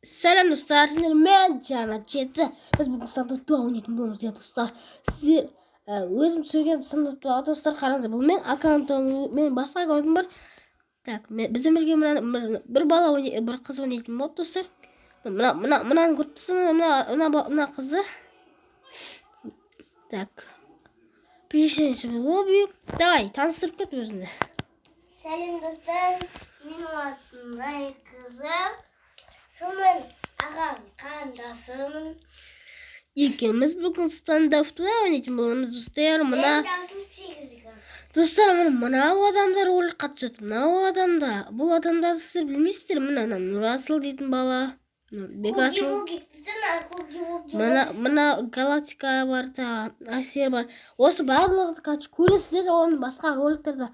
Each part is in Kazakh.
Selam dostlar, sizlerle ben Canan Çetin. Biz bugün standart dua oynayalım ya dostlar. Sizler özüm söyleyen standart dua dostlar қараңыздар. Бұл мен аккаунтым, мен басқа аккаунтым бар. Так, біздің бірге бір бала бір қыз ойнайтын болды достар. Мынаны көріп тұрсың, мына қызды. Так. Перейшенші в лобби. Давай, таныстырып кет өзіңді. Сәлем достар, менің атым Рай қызым. Сонымен ағам қарындасым. Екеуміз бүгін стандарт ойнайтын боламыз достар. Менің жасым 8-ге. Достар, мынау адамдар ролик қатысып жатыр. Мынау адамда, бұл адамдарды сіздер білмейсіздер. Мына Нұрасыл дейтін бала. Бекасыл. Мына Галактика бар та, Асер бар. Осы барлығы көресіздер, оның басқа роликтерді.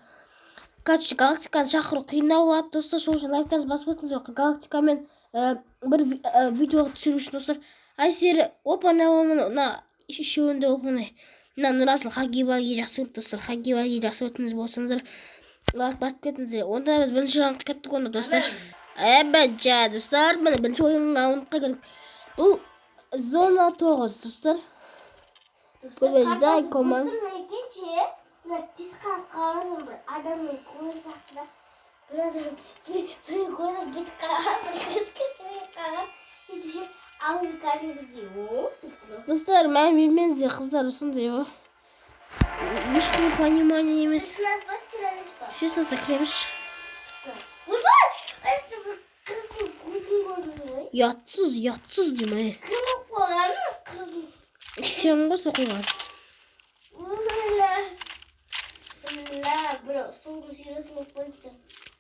Галактиканы шақыру қиындау болады достар. Сол үшін лайктарыңызды басып өтіңіздер. Галактикамен бір видеоға түсіру үшін достар. Асер мына үшеуінде оп-оңай. Мына Нұрасыл Хаги-Ваги жақсы көрді достар. Хаги-Ваги жақсы көрдіңіз болсаңыздар лайк басып кетіңіздер. Онда біз бірінші раундқа кеттік онда достар. Әбәджа достар, міне бірінші ойын раундқа келдік. Бұл зона 9 достар. Побеждай команда. Тез қарқарым бір адаммен көз сақтыда бір адам бір көзі бүт қараған бір көзге қараған ендеше ауыз кәдімгідей достар, мән бермеңіздер, қыздар сондай ғой. Ешкім понимание емес. Свесасы кіреміш. ойбай әсті бір қыздың көзін көрдіңіз ғой. Ятсыз демей. Кім болып қойғаны қыздың? Сен қоса қойған. Бро, соңғы сериясын қойыпты.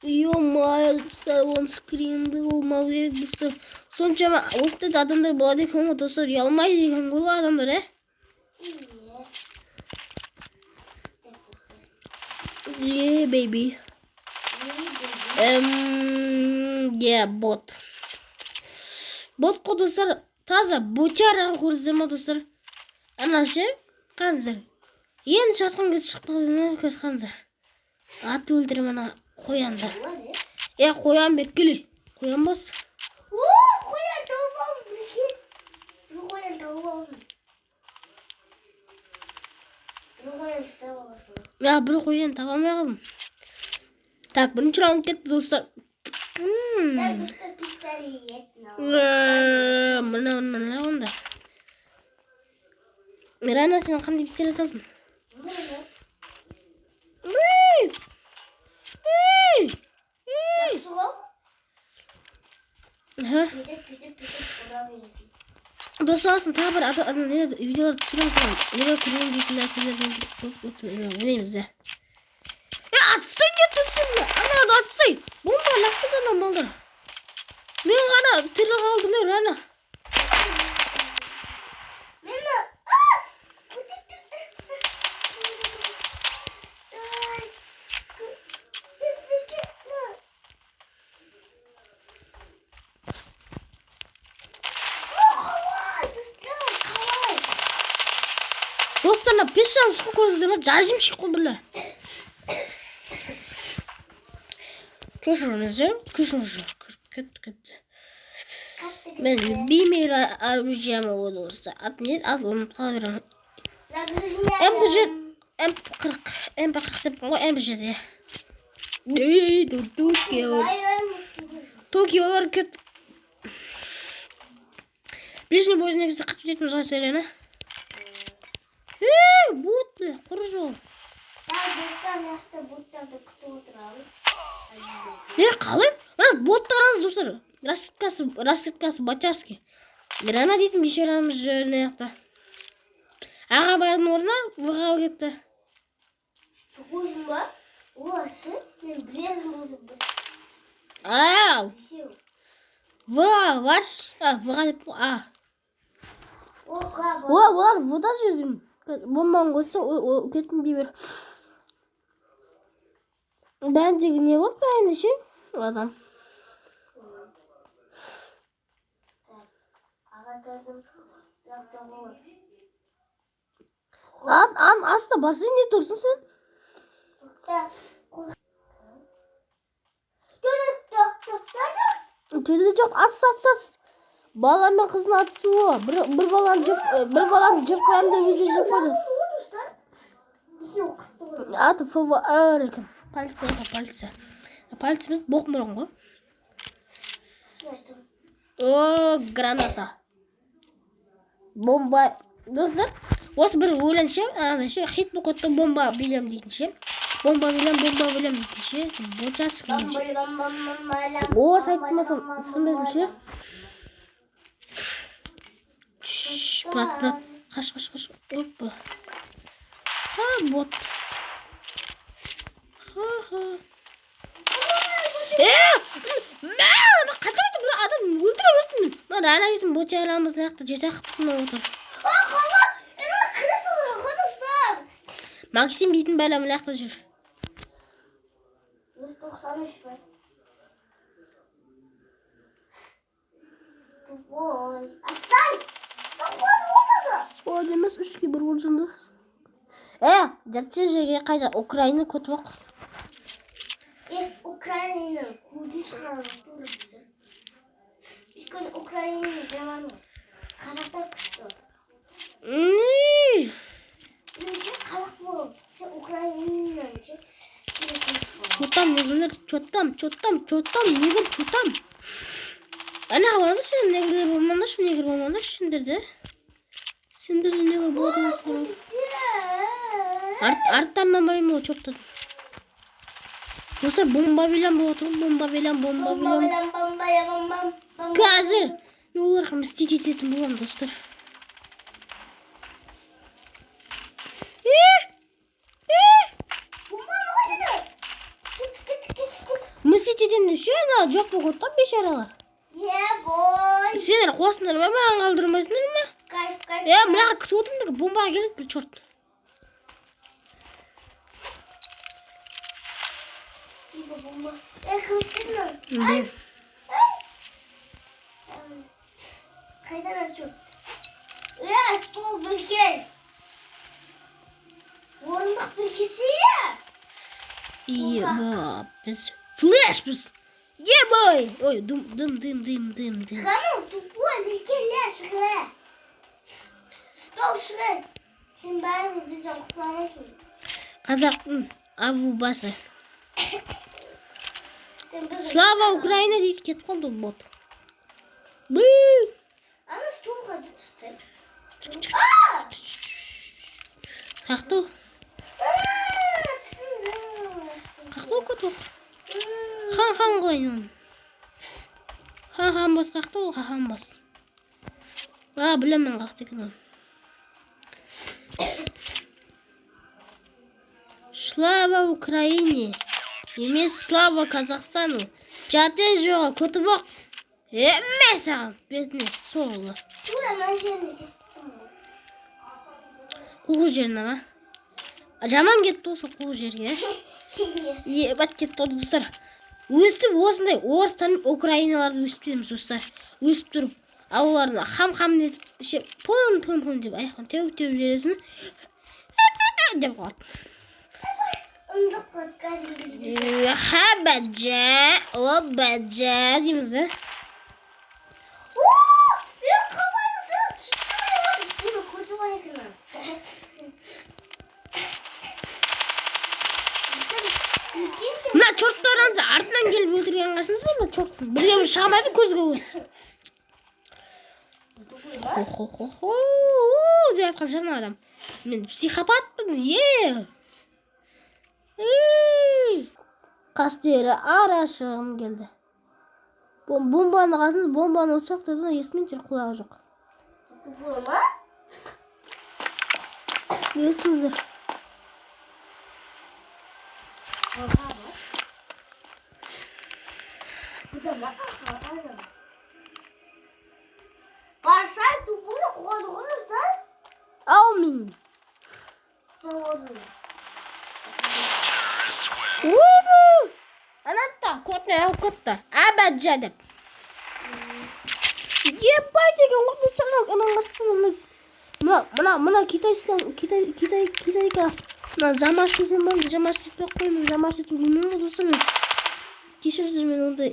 Ё-моё, достар, он скринді болмау керек достар. Соншама осындай адамдар болады екен ғой достар, ұялмайды екен ғой адамдар, бейби. Бот. Бот қой достар, таза ботяраға көрдіңіздер ма достар? Ана ше, қараңыздар. Енді шатқан кез шықпағызына көз қараңыздар. Аты өлдірім ана қоянды. Қоян беркелі. Қоян бас. Қоян тауып алдым. Бір қоян тауып алдым. Бір қоян істеп аласың. Бір қоян таба алмай қалдым. Так, бірінші раунд кетті достар. Мына онда. Мирана, сен қандай пистолет алдың? Достарсын тағы бір видеолар түсіреміз. Неге көрген дейтін нәрселерден білеміз. Атсай не түсін? Ана атсай. Бомба лақтыдан амалдар. Мен ғана тірі қалдым, Рана. Dostlarına 5 şans koyuyoruz cazim çıkıyor böyle. Köşünüzü. Ben bir mera arayacağım o dostlar. Atmayız, az onu kalıverem. En bakık tepkim o en bücet ya. Tokyo'lar kötü. Ближний бой негізі қатып жетіміз ғой сәрені. Бот бі, құржу. Достан асты боттарды күтіп отырамыз. Қалай? Боттарыңыз достар. Рассеткасы Батярский. Рана дейтін бешерамыз жөріне яқта. Аға бардың орына бұға кетті. Көзім ба? Осы мен білезім өзім бір. Ваш. Бұға деп. Олар вода жүрдім. Бомбаң қойса кеттім бейбер. Бәндегі не болды бәнді ше? Адам. Аста барсың не тұрсың сен? Төді жоқ, ас. Бала мен қыздың атысуы. Bir баланы жеп қоямын деп өзі жеп қойды. Аты ФВР екен. Полиция. Полиция емес, боқмұрын ғой. О, граната. Бомба. Достар, осы бір өлең ше, ше хит бұл котта бомба билем дейтін ше. Бомба билем дейтін ше. Ботасы күйін ше. О, сайттымасын, түсінбедім ше. Брат. Қаш. Опа. Ха, бот. Ха. Мә, қайтады бір адам өлтіре бердім. Мен ана дейтін бот жарамыз лақты жета қыпсына отыр. Максим дейтін бәлем лақты жүр. 193 бар. Ой, асан! О, демес 3-1 болжынды. Жатшы жерге қайда Украина көтіп оқ. Украинаның көдін шығарып тұрды бізді. Өйткені Украинаның жаманы. Қазақтар күшті. Менше қазақ болып, сен Украинаның ше. Чотам, негрлер, чотам. Негр чотам. Ана хабарда сен негрлер болманда, шу негр болманда, сендерде. Сендерде негр болады. Арттарынан барайым ол чоттан. Достар, бомба билем болады. Бомба билем. Қазір. Оларға мстить ететін болам, достар. Мстить етем деп ше, жоқ болып та бешаралар. Сендер қосыңдар ма, маған қалдырмайсыңдар ма? Кайф. Мынаға күтіп отырмын, бомбаға келеді бір чорт. Кім істеді? Қайдан ашып? Стол бірген. Орындық біргесі Біз флеш біз. Ебой! Ой, дым. Қану, тупой, біргелі шығы. Стол шығы. Сен бәрі бізден құтламайсың. Қазақтың авубасы. Слава Украина дейді кетіп қалды бот. Ана столға жетісті. Қақтау? Қақтау көтіп. Хан қылайын. Хан бас қақтау, хан бас. Білемін қақты екен. Слава Украине. Емес слава Казахстану. Жаты жоға көтіп оқ. Әмә саған бетіне соғылы. Тура на жеріне жеттім. Қуғы жеріне ма? Жаман кетті осы қуғы жерге. Ебат кетті оды достар. Өстіп осындай орыстан Украиналарды өсіп деміз достар. Өсіп тұрып, ауларына хам етіп, пым деп аяқын теуіп жересін. Деп қалады. Бәджа дейміз да. Мына чорттарыңызды артынан келіп өлтірген қасыңыздар ма чорттың? Бірге бір шағамайды көзге өз. Хо-хо-хо-хо деп айтқан жаңа адам. Мен психопатпын, Қастері арашығым келді. Бомбаны қасыңыз, бомбаны осы жақтардан естімей жүр, құлағы жоқ. Естіңіздер. Барсай тупыны қойды қойыздар? Аумин. Соғызын. Анатта, котта. Абаджа деп. Ебай деген оқты саңақ, анаңғасының. Мына Китайға. Мына замаш етем бәлді, замаш етпек қоймын, замаш етіп өмірін ұдысының. Кешірсіз мен ондай.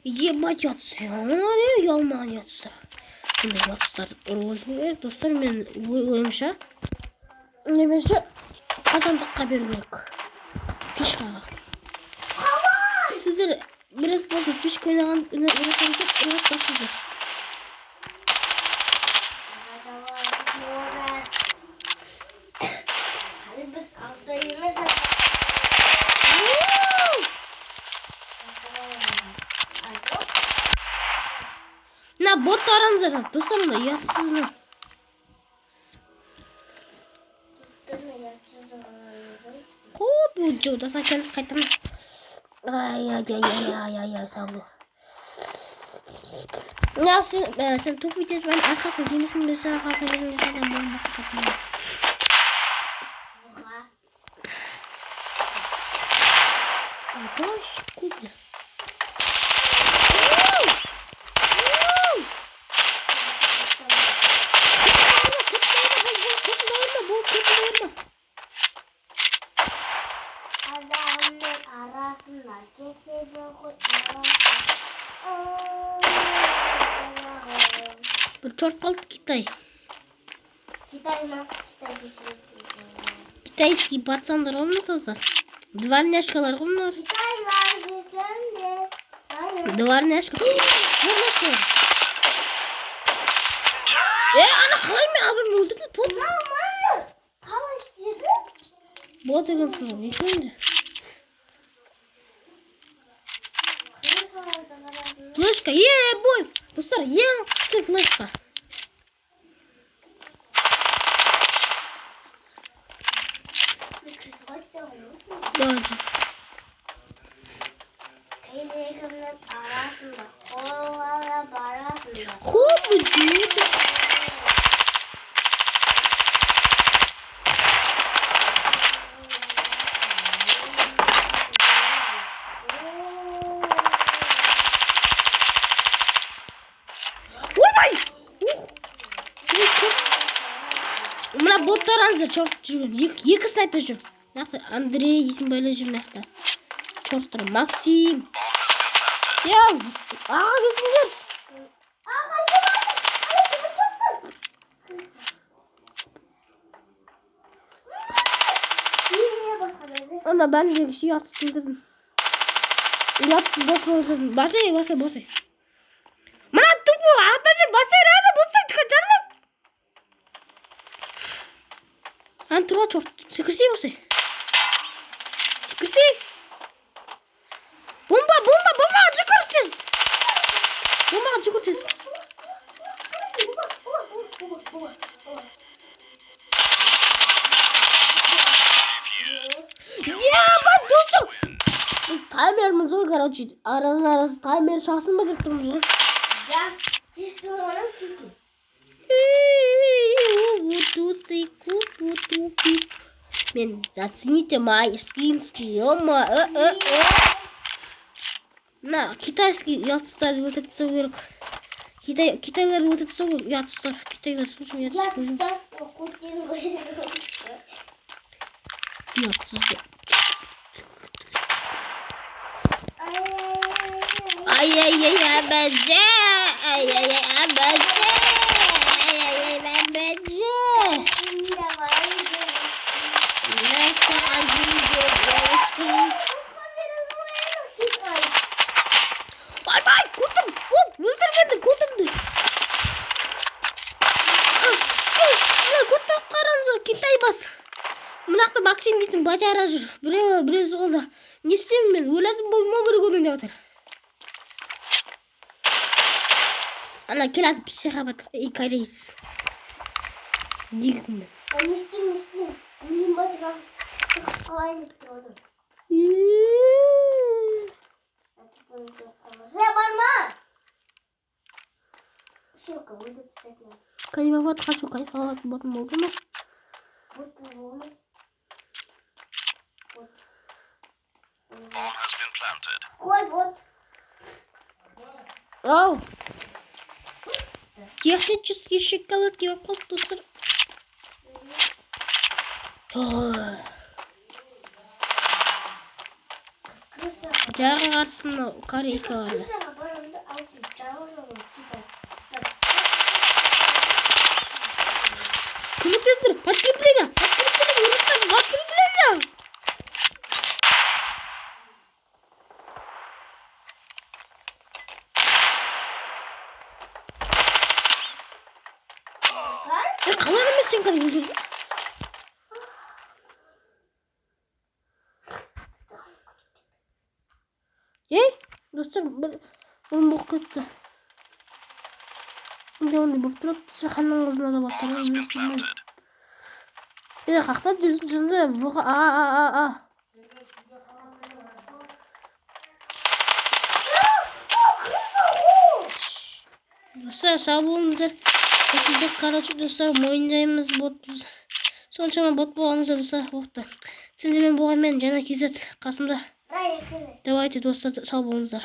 Ебать жатсың, ұялмаған жатсыздар. Бұндай жатсыздар ролі керек, достар, мен ойымша. Немесе қазандыққа беру керек. Фишкаға. Сіздер бірет болсын фишка ойнаған үйретсеңіздер, ойнап тұрсыздар. Biz aldayımız. На бот араныздар, достар, мына ұятсызны. Қоп, жоуда сәкеліп қайтамын. Ай, саулы. Сен топ етеді, мен арқасын демесін бесі арқасын демесін адам болын бақы қатымын. Boş kubla. Bir çort kaldı Kitay. Китай ма? Китайский пацандар olmadı. Дворняшкалар onlar. Китайлар бекенде. Дворняшка. Дворняшкалар. Ana kalay mı abim öldürdü pot. Мама, қалай істеді? Бот екенсің ғой, екенде. Флешка, бой! Достар, ең күшті флешка. Хоп, үдейді. Мына боттар аныздар чорт жүрген. Екі снайпер жүр. Андрей дейтін бәле жүр мақта. Чорттар Максим. Аға кесіңдер. Анда ben de şey yatsın dedim. Yatsın basma. Basay. Mana tubu atacı basay rada basay çıkacağım. Antro çort. Sıkırsı basay. Sıkırsı. Bomba acı kurtuz. Bomba acı kurtuz. Bak dostum. Biz timer'ımız o garajı. Arası timer şahsın mı deyip durumuz o? Ya, kesin onun çünkü. Men зацените мои скинские, на китайский ятыстар өтіп түсу керек. Китайлар өтіп түсу ятыстар. Китайлар слушай Ятыстар оқытын қойды. Ятыстар. Ай, абаджа. Ay, kutum. Öldür beni, kutumdu. Kutum қараңыздар, Китай бас. Мынақты Максим дейтін бачара жүр. Біреу қолда. Не істеймін мен? Өләтім бойыма бір көден деп отыр. Ана келеді психопат кореец. Дегім мен. Не істеймін. Өлім батыға. Қалайын деп тұрады. Барма! Шелка, өлдіп түсетіне. Кайфоват хочу, кайфоват ботым болды ма? Бот болды ма? Қой бот. Ау! Технический шоколад кеп қалды достар. Жағы қарсыны корейка барды. көмектесіңдер. Подкрепление. Қалар емес сен қазір өлдірді. Достар, бір болып кетті. Ондай болып тұрады. Шаханның қызына да бақтар. Қақтап жүрсің жынды. Достар, сау болыңыздар. Короче, достар, мойындаймыз бот. Соншама бот болғанымызда достар, оқты. Сендермен болғанмен жаңа кезет қасымда. Давайте, достар, сау болыңыздар.